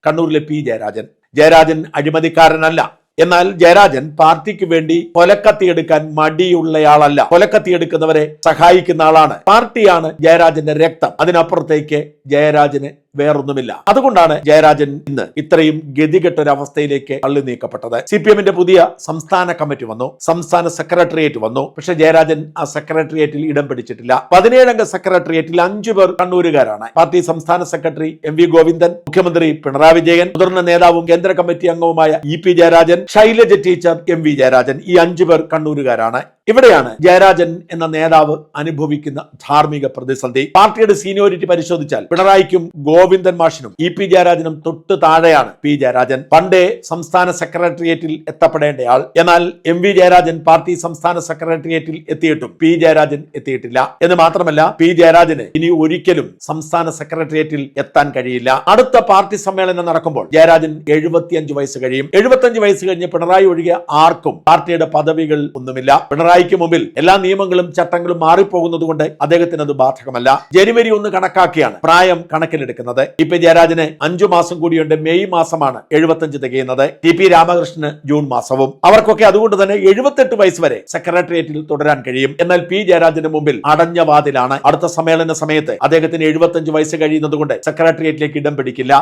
കണ്ണൂരിലെ പി ജയരാജൻ. ജയരാജൻ അഴിമതിക്കാരനല്ല. എന്നാൽ ജയരാജൻ പാർട്ടിക്ക് വേണ്ടി കൊലക്കത്തിയെടുക്കാൻ മടിയുള്ളയാളല്ല. കൊലക്കത്തിയെടുക്കുന്നവരെ സഹായിക്കുന്ന ആളാണ്. പാർട്ടിയാണ് ജയരാജന്റെ രക്തം. അതിനപ്പുറത്തേക്ക് ജയരാജന് വേറൊന്നുമില്ല. അതുകൊണ്ടാണ് ജയരാജൻ ഇന്ന് ഇത്രയും ഗതികെട്ടൊരവസ്ഥയിലേക്ക് തള്ളി നീക്കപ്പെട്ടത്. CPM-ന്റെ പുതിയ സംസ്ഥാന കമ്മിറ്റി വന്നു, സംസ്ഥാന സെക്രട്ടേറിയറ്റ് വന്നു. പക്ഷെ ജയരാജൻ ആ സെക്രട്ടേറിയറ്റിൽ ഇടം പിടിച്ചിട്ടില്ല. 17-അംഗ സെക്രട്ടേറിയറ്റിൽ 5 പേർ കണ്ണൂരുകാരാണ്. പാർട്ടി സംസ്ഥാന സെക്രട്ടറി MV ഗോവിന്ദൻ, മുഖ്യമന്ത്രി പിണറായി വിജയൻ, മുതിർന്ന നേതാവും കേന്ദ്ര കമ്മിറ്റി അംഗവുമായ EP Jayarajan, Shailaja teacher, MV Jayarajan. ഈ 5 പേർ കണ്ണൂരുകാരാണ്. ഇവിടെയാണ് ജയരാജൻ എന്ന നേതാവ് അനുഭവിക്കുന്ന ധാർമ്മിക പ്രതിസന്ധി. പാർട്ടിയുടെ സീനിയോറിറ്റി പരിശോധിച്ചാൽ പിണറായിക്കും ഗോവിന്ദൻ മാഷിനും EP ജയരാജനും തൊട്ട് താഴെയാണ് പി ജയരാജൻ. പണ്ടേ സംസ്ഥാന സെക്രട്ടേറിയറ്റിൽ എത്തപ്പെടേണ്ടയാൾ. എന്നാൽ MV ജയരാജൻ പാർട്ടി സംസ്ഥാന സെക്രട്ടേറിയറ്റിൽ എത്തിയിട്ടും പി ജയരാജൻ എത്തിയിട്ടില്ല. എന്ന് മാത്രമല്ല, പി ജയരാജന് ഇനി ഒരിക്കലും സംസ്ഥാന സെക്രട്ടേറിയറ്റിൽ എത്താൻ കഴിയില്ല. അടുത്ത പാർട്ടി സമ്മേളനം നടക്കുമ്പോൾ ജയരാജൻ 75 വയസ്സ് കഴിയും. 75 വയസ്സ് കഴിഞ്ഞ് പിണറായി ഒഴികെ ആർക്കും പാർട്ടിയുടെ പദവികൾ ഒന്നുമില്ല. പിണറായിക്ക് മുമ്പിൽ എല്ലാ നിയമങ്ങളും ചട്ടങ്ങളും മാറിപ്പോകുന്നത് കൊണ്ട് അദ്ദേഹത്തിന് അത് ബാധകമല്ല. ജനുവരി 1 കണക്കാക്കിയാണ് പ്രായം കണക്കിലെടുക്കുന്നത്. ഇപ്പൊ ജയരാജന് 5 മാസം കൂടിയുണ്ട്. മെയ് മാസമാണ് 75 തികയുന്നത്. TP രാമകൃഷ്ണന് ജൂൺ മാസവും. അവർക്കൊക്കെ അതുകൊണ്ട് തന്നെ 78 വയസ്സ് വരെ സെക്രട്ടേറിയറ്റിൽ തുടരാൻ കഴിയും. എന്നാൽ പി ജയരാജന്റെ മുമ്പിൽ അടഞ്ഞ വാതിലാണ്. അടുത്ത സമ്മേളന സമയത്ത് അദ്ദേഹത്തിന് 75 വയസ്സ് കഴിയുന്നത് കൊണ്ട് സെക്രട്ടേറിയറ്റിലേക്ക് ഇടം പിടിക്കില്ല.